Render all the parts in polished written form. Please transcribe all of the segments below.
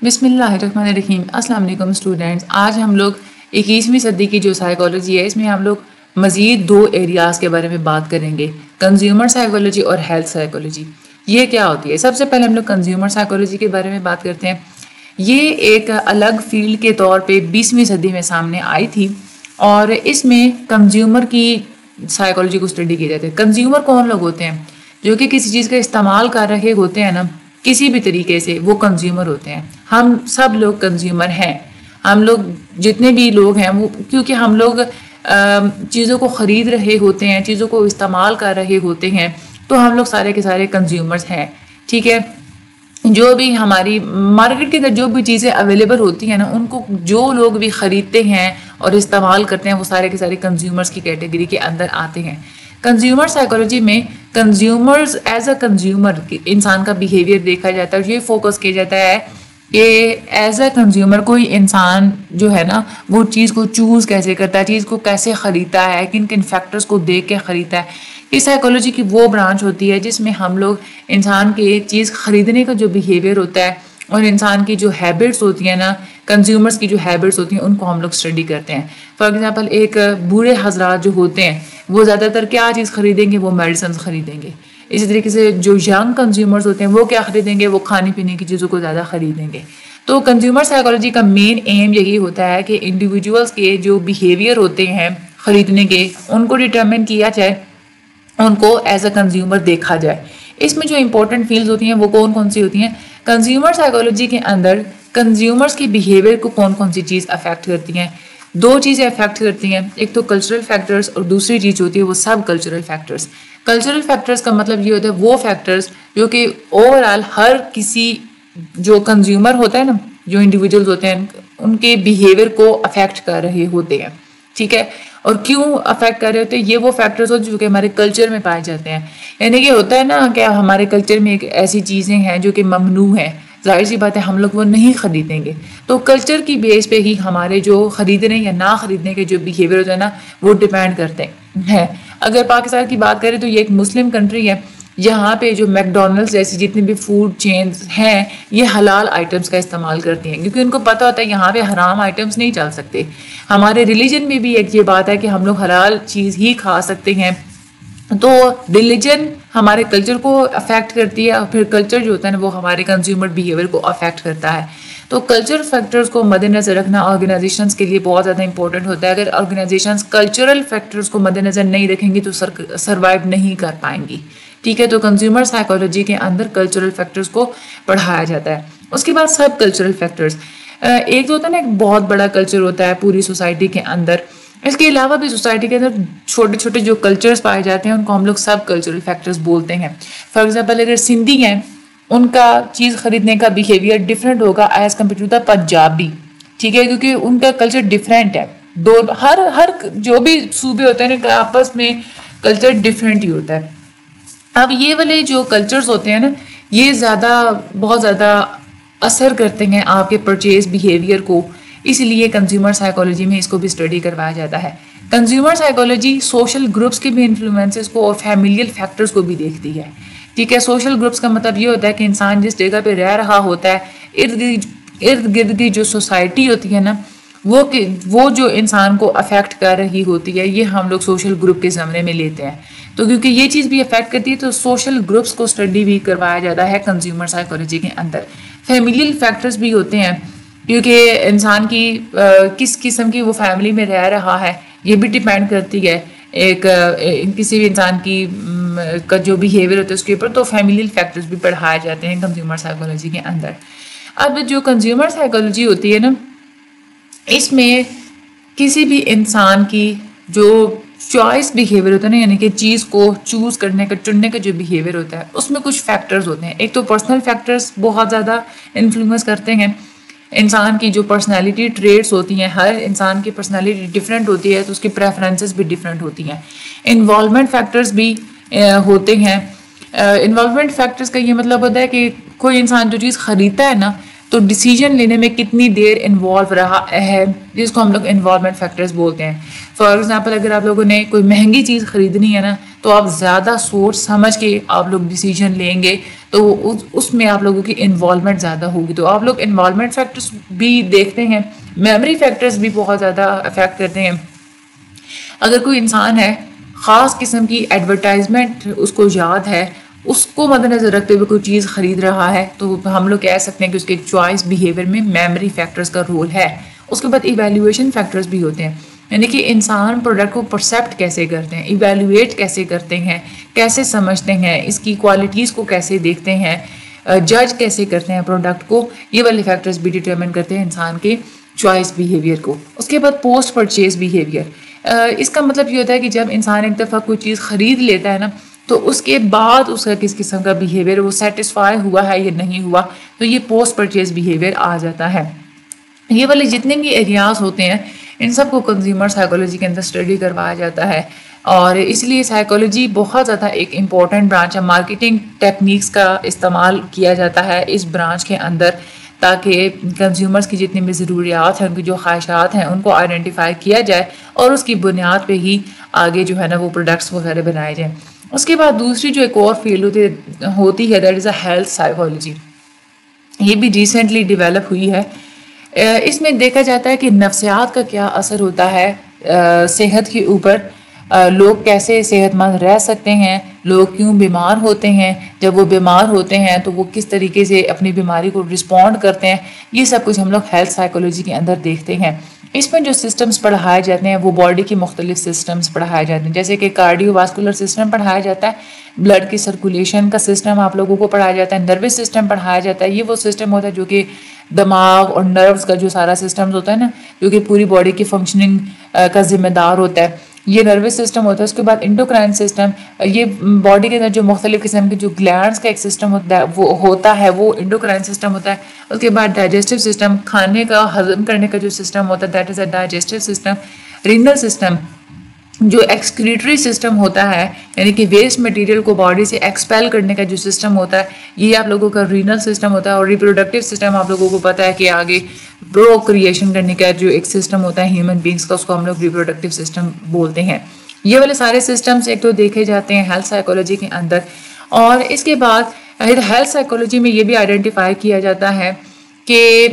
بسم اللہ الرحمن الرحیم۔ السلام علیکم اسٹوڈینٹس، آج ہم لوگ 21ویں صدی کی جو سائیکالوجی ہے اس میں ہم لوگ مزید 2 ایریاز کے بارے میں بات کریں گے، کنزیومر سائیکالوجی اور ہیلتھ سائیکالوجی۔ یہ کیا ہوتی ہے؟ سب سے پہلے ہم لوگ کنزیومر سائیکالوجی کے بارے میں بات کرتے ہیں۔ یہ ایک الگ فیلڈ کے طور پہ 20ویں صدی میں سامنے آئی تھی اور اس میں کنزیومر کی سائیکالوجی کو اسٹڈی کیا جاتا ہے۔ کنزیومر کون لوگ ہوتے ہیں؟ جو کہ کسی چیز کا استعمال کر رہے ہوتے ہیں نا کسی بھی طریقے سے، وہ کنزیومر ہوتے ہیں۔ ہم سب لوگ کنزیومر ہیں، ہم لوگ جتنے بھی لوگ ہیں وہ، کیونکہ ہم لوگ چیزوں کو خرید رہے ہوتے ہیں، چیزوں کو استعمال کر رہے ہوتے ہیں، تو ہم لوگ سارے کے سارے کنزیومرز ہیں، ٹھیک ہے۔ جو بھی ہماری مارکیٹ کے اندر جو بھی چیزیں اویلیبل ہوتی ہیں نا، ان کو جو لوگ بھی خریدتے ہیں اور استعمال کرتے ہیں وہ سارے کے سارے کنزیومرز کی کیٹیگری کے اندر آتے ہیں۔ کنزیومر سائیکالوجی میں کنزیومرز ایز اے کنزیومر انسان کا بیہیویئر دیکھا جاتا ہے اور یہ فوکس کیا جاتا ہے کہ ایز اے کنزیومر کوئی انسان جو ہے نا وہ چیز کو چوز کیسے کرتا ہے، چیز کو کیسے خریدتا ہے، کن کن فیکٹرز کو دیکھ کے خریدتا ہے۔ یہ سائیکالوجی کی وہ برانچ ہوتی ہے جس میں ہم لوگ انسان کے ایک چیز خریدنے کا جو بیہیویئر ہوتا ہے اور انسان کی جو ہیبٹس ہوتی ہیں نا، کنزیومرز کی جو ہیبٹس ہوتی ہیں، ان کو ہم لوگ اسٹڈی کرتے ہیں۔ فار ایگزامپل ایک بوڑھے حضرات جو ہوتے ہیں وہ زیادہ تر کیا چیز خریدیں گے؟ وہ میڈیسنز خریدیں گے۔ اسی طریقے سے جو ینگ کنزیومرز ہوتے ہیں وہ کیا خریدیں گے؟ وہ کھانے پینے کی چیزوں کو زیادہ خریدیں گے۔ تو کنزیومر سائیکالوجی کا مین ایم یہی ہوتا ہے کہ انڈیویجولز کے جو بیہیویئر ہوتے ہیں خریدنے کے، ان کو ڈٹرمن کیا جائے، ان کو ایز اے کنزیومر دیکھا جائے۔ اس میں جو امپورٹنٹ فیلڈز ہوتی ہیں وہ کون کون سی ہوتی ہیں؟ کنزیومر سائیکالوجی کے اندر کنزیومرز کے بیہیویئر کو کون کون سی چیز افیکٹ کرتی ہیں؟ 2 چیزیں افیکٹ کرتی ہیں، ایک تو کلچرل فیکٹرز اور دوسری چیز ہوتی ہے وہ sub cultural factors. Cultural factors کا مطلب یہ ہوتا ہے وہ فیکٹرز جو کہ اوور آل ہر کسی جو کنزیومر ہوتا ہے نا، جو انڈیویجولز ہوتے ہیں ان کے بیہیویئر کو افیکٹ کر رہے ہوتے ہیں، ٹھیک ہے۔ اور کیوں افیکٹ کر رہے ہوتے ہیں؟ یہ وہ فیکٹرز ہوتے ہیں جو کہ ہمارے کلچر میں پائے جاتے ہیں۔ یعنی کہ ہوتا ہے نا کہ ہمارے کلچر میں ایک ایسی چیزیں ہیں جو کہ ممنوع ہیں، ظاہر سی بات ہے ہم لوگ وہ نہیں خریدیں گے۔ تو کلچر کی بیس پہ ہی ہمارے جو خریدنے یا نہ خریدنے کے جو بیہیویئر ہوتے ہیں نا وہ ڈیپینڈ کرتے ہیں۔ اگر پاکستان کی بات کریں تو یہ ایک مسلم کنٹری ہے، یہاں پہ جو میک ڈونلڈس جیسی جتنی بھی فوڈ چینز ہیں یہ حلال آئٹمس کا استعمال کرتی ہیں، کیونکہ ان کو پتہ ہوتا ہے یہاں پہ حرام آئٹمس نہیں چل سکتے۔ ہمارے ریلیجن میں بھی ایک یہ بات ہے کہ ہم لوگ حلال چیز ہی کھا سکتے ہیں۔ تو ریلیجن ہمارے کلچر کو افیکٹ کرتی ہے اور پھر کلچر جو ہوتا ہے نا وہ ہمارے کنزیومر بیہیویئر کو افیکٹ کرتا ہے۔ تو کلچر فیکٹرز کو مد نظر رکھنا آرگنائزیشنز کے لیے بہت زیادہ امپورٹنٹ ہوتا ہے۔ اگر آرگنائزیشنز کلچرل فیکٹرز کو مد نظر نہیں رکھیں گی تو سروائیو نہیں کر پائیں گی، ٹھیک ہے۔ تو کنزیومر سائیکالوجی کے اندر کلچرل فیکٹرز کو پڑھایا جاتا ہے۔ اس کے بعد سب کلچرل فیکٹرز، ایک تو ہوتا ہے نا ایک بہت بڑا کلچر ہوتا ہے پوری سوسائٹی کے اندر، اس کے علاوہ بھی سوسائٹی کے اندر چھوٹے چھوٹے جو کلچرز پائے جاتے ہیں ان کو ہم لوگ سب کلچرل فیکٹرز بولتے ہیں۔ فار ایگزامپل اگر سندھی ہیں، ان کا چیز خریدنے کا بیہیویئر ڈفرینٹ ہوگا as compare to the Punjabi, ٹھیک ہے، کیونکہ ان کا کلچر ڈفرینٹ ہے۔ ہر جو بھی صوبے ہوتے ہیں نا آپس میں کلچر ڈفرینٹ ہی ہوتا ہے۔ اب یہ والے جو کلچرز ہوتے ہیں نا یہ بہت زیادہ اثر کرتے ہیں آپ کے پرچیز بیہیویئر کو، اس لیے کنزیومر سائیکالوجی میں اس کو بھی اسٹڈی کروایا جاتا ہے۔ کنزیومر سائیکالوجی سوشل گروپس کے بھی انفلوئنسز کو اور فیملیل فیکٹرز کو بھی دیکھتی ہے، ٹھیک ہے۔ سوشل گروپس کا مطلب یہ ہوتا ہے کہ انسان جس جگہ پہ رہ رہا ہوتا ہے ارد گرد کی جو سوسائٹی ہوتی ہے نا وہ جو انسان کو افیکٹ کر رہی ہوتی ہے، یہ ہم لوگ سوشل گروپ کے زمرے میں لیتے ہیں۔ تو کیونکہ یہ چیز بھی افیکٹ کرتی ہے تو سوشل گروپس کو اسٹڈی بھی کروایا جاتا ہے کنزیومر سائیکالوجی کے اندر۔ فیملیل فیکٹرز بھی ہوتے ہیں، کیونکہ انسان کی کس قسم کی وہ فیملی میں رہ رہا ہے یہ بھی ڈیپینڈ کرتی ہے ایک کسی بھی انسان کی کا جو بیہیویئر ہوتا ہے اس کے اوپر۔ تو فیملیل فیکٹرز بھی پڑھائے جاتے ہیں کنزیومر سائیکالوجی کے اندر۔ اب جو کنزیومر سائیکالوجی ہوتی ہے نا اس میں کسی بھی انسان کی جو چوائس بیہیویئر ہوتا ہے نا، یعنی کہ چیز کو چوز کرنے کا چننے کا جو بیہیویئر ہوتا ہے اس میں کچھ فیکٹرز ہوتے ہیں۔ ایک تو پرسنل فیکٹرز بہت زیادہ انفلوئنس کرتے ہیں، انسان کی جو پرسنالٹی ٹریٹس ہوتی ہیں، ہر انسان کی پرسنالٹی ڈفرینٹ ہوتی ہے تو اس کی پریفرنسز بھی ڈفرینٹ ہوتی ہیں۔ انوالومنٹ فیکٹرز بھی ہوتے ہیں۔ انوالومنٹ فیکٹرز کا یہ مطلب ہوتا ہے کہ کوئی انسان جو چیز خریدتا ہے نا تو ڈیسیجن لینے میں کتنی دیر انوالو رہا ہے، جس کو ہم لوگ انوالومنٹ فیکٹرز بولتے ہیں۔ فار ایگزامپل اگر آپ لوگوں نے کوئی مہنگی چیز خریدنی ہے نا تو آپ زیادہ سوچ سمجھ کے آپ لوگ ڈیسیجن لیں گے، تو اس میں آپ لوگوں کی انوالومنٹ زیادہ ہوگی. تو آپ لوگ انوالومنٹ فیکٹرز بھی دیکھتے ہیں، میموری فیکٹرز بھی بہت زیادہ افیکٹ کرتے ہیں. اگر کوئی انسان ہے خاص قسم کی ایڈورٹائزمنٹ اس کو یاد ہے، اس کو مد نظر رکھتے ہوئے کوئی چیز خرید رہا ہے، تو ہم لوگ کہہ سکتے ہیں کہ اس کے چوائس بیہیویئر میں میموری فیکٹرز کا رول ہے. اس کے بعد ایویلیویشن فیکٹرز بھی ہوتے ہیں، یعنی کہ انسان پروڈکٹ کو پرسیپٹ کیسے کرتے ہیں، ایویلیویٹ کیسے کرتے ہیں، کیسے سمجھتے ہیں، اس کی کوالٹیز کو کیسے دیکھتے ہیں، جج کیسے کرتے ہیں پروڈکٹ کو. یہ والے فیکٹرز بھی ڈیٹرمن کرتے ہیں انسان کے چوائس بیہیویئر کو. اس کے بعد پوسٹ پرچیز بیہیویئر، اس کا مطلب یہ ہوتا ہے کہ جب انسان ایک دفعہ کوئی چیز خرید لیتا ہے نا، تو اس کے بعد اس کا کس قسم کا بیہیویئر، وہ سیٹسفائی ہوا ہے یا نہیں ہوا، تو یہ پوسٹ پرچیز بیہیویئر آ جاتا ہے. یہ والے جتنے بھی ایریاز ہوتے ہیں ان سب کو کنزیومر سائیکولوجی کے اندر اسٹڈی کروایا جاتا ہے، اور اس لیے سائیکولوجی بہت زیادہ ایک امپورٹنٹ برانچ ہے. مارکیٹنگ ٹیکنیکس کا استعمال کیا جاتا ہے اس برانچ کے اندر، تاکہ کنزیومرز کی جتنی بھی ضروریات ہیں، ان کی جو خواہشات ہیں، ان کو آئیڈینٹیفائی کیا جائے اور اس کی بنیاد پہ ہی آگے جو ہے نا وہ پروڈکٹس وغیرہ بنائے جائیں. اس کے بعد دوسری جو ایک اور فیلڈ ہوتی ہے that is a health psychology. یہ بھی ریسنٹلی ڈیولپ ہوئی ہے. اس میں دیکھا جاتا ہے کہ نفسیات کا کیا اثر ہوتا ہے صحت کے اوپر، لوگ کیسے صحت مند رہ سکتے ہیں، لوگ کیوں بیمار ہوتے ہیں، جب وہ بیمار ہوتے ہیں تو وہ کس طریقے سے اپنی بیماری کو رسپونڈ کرتے ہیں. یہ سب کچھ ہم لوگ ہیلتھ سائیکولوجی کے اندر دیکھتے ہیں. اس میں جو سسٹمز پڑھائے جاتے ہیں وہ باڈی کی مختلف سسٹمز پڑھائے جاتے ہیں، جیسے کہ کارڈیو واسکولر سسٹم پڑھایا جاتا ہے، بلڈ کی سرکولیشن کا سسٹم آپ لوگوں کو پڑھایا جاتا ہے، نروس سسٹم پڑھایا جاتا ہے. یہ وہ سسٹم ہوتا ہے جو کہ دماغ اور نروز کا جو سارا سسٹم ہوتا ہے نا، جو کہ پوری باڈی کی فنکشننگ کا ذمہ دار ہوتا ہے، یہ نروس سسٹم ہوتا ہے. اس کے بعد انڈوکرائن سسٹم، یہ باڈی کے اندر جو مختلف قسم کے جو گلینڈس کا ایک سسٹم ہوتا ہے وہ انڈوکرائن سسٹم ہوتا ہے. اس کے بعد ڈائجسٹو سسٹم، کھانے کا ہضم کرنے کا جو سسٹم ہوتا ہے that is a digestive system. Renal system جو ایکسکریٹری سسٹم ہوتا ہے، یعنی کہ ویسٹ مٹیریل کو باڈی سے ایکسپیل کرنے کا جو سسٹم ہوتا ہے، یہ آپ لوگوں کا رینل سسٹم ہوتا ہے. اور ریپروڈکٹیو سسٹم آپ لوگوں کو پتہ ہے کہ آگے پرو کریشن کرنے کا جو ایک سسٹم ہوتا ہے ہیومن بینگس کا، اس کو ہم لوگ ریپروڈکٹیو سسٹم بولتے ہیں. یہ والے سارے سسٹمز ایک تو دیکھے جاتے ہیں ہیلتھ سائیکولوجی کے اندر. اور اس کے بعد ہیلتھ سائیکولوجی میں یہ بھی آئیڈینٹیفائی کیا جاتا ہے کہ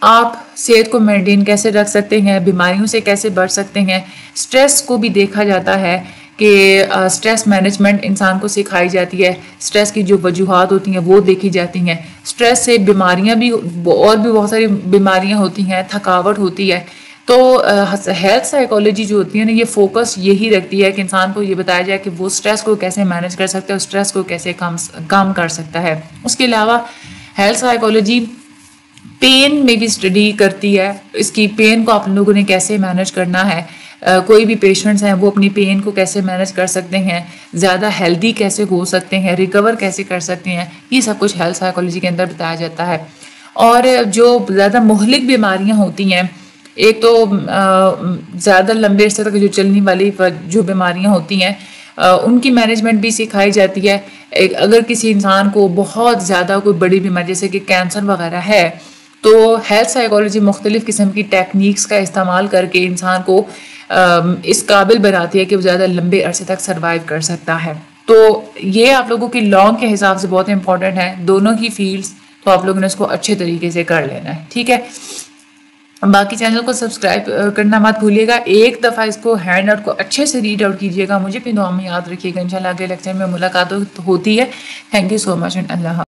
آپ صحت کو مینٹین کیسے رکھ سکتے ہیں، بیماریوں سے کیسے بچ سکتے ہیں. سٹریس کو بھی دیکھا جاتا ہے کہ سٹریس مینجمنٹ انسان کو سکھائی جاتی ہے، سٹریس کی جو وجوہات ہوتی ہیں وہ دیکھی جاتی ہیں. سٹریس سے بیماریاں بھی اور بھی بہت ساری بیماریاں ہوتی ہیں، تھکاوٹ ہوتی ہے. تو ہیلتھ سائیکولوجی جو ہوتی ہے نا، یہ فوکس یہی رکھتی ہے کہ انسان کو یہ بتایا جائے کہ وہ سٹریس کو کیسے مینج کر سکتا ہے اور سٹریس کو کیسے کم کر سکتا ہے. اس کے علاوہ ہیلتھ سائیکولوجی پین میں بھی اسٹڈی کرتی ہے، اس کی پین کو آپ لوگوں نے کیسے مینج کرنا ہے. کوئی بھی پیشنٹس ہیں وہ اپنی پین کو کیسے مینج کر سکتے ہیں، زیادہ ہیلدی کیسے ہو سکتے ہیں، ریکور کیسے کر سکتے ہیں، یہ سب کچھ ہیلتھ سائیکولوجی کے اندر بتایا جاتا ہے. اور جو زیادہ مہلک بیماریاں ہوتی ہیں، ایک تو زیادہ لمبے عرصے تک جو چلنے والی جو بیماریاں ہوتی ہیں ان کی مینجمنٹ بھی سکھائی جاتی ہے. اگر کسی انسان کو بہت زیادہ کوئی بڑی بیماری جیسے کہ کینسر وغیرہ ہے، تو ہیلتھ سائیکولوجی مختلف قسم کی ٹیکنیکس کا استعمال کر کے انسان کو اس قابل بناتی ہے کہ وہ زیادہ لمبے عرصے تک سروائیو کر سکتا ہے. تو یہ آپ لوگوں کی لانگ کے حساب سے بہت امپورٹنٹ ہے، دونوں ہی فیلڈز. تو آپ لوگوں نے اس کو اچھے طریقے سے کر لینا ہے، ٹھیک ہے. باقی چینل کو سبسکرائب کرنا مت بھولیے گا. ایک دفعہ اس کو ہینڈ آؤٹ کو اچھے سے ریڈ آؤٹ کیجیے گا. مجھے بھی دعا میں یاد رکھیے گا. انشاءاللہ اگلے لیکچر میں ملاقات ہوتی ہے. Thank you so much and اللہ حافظ.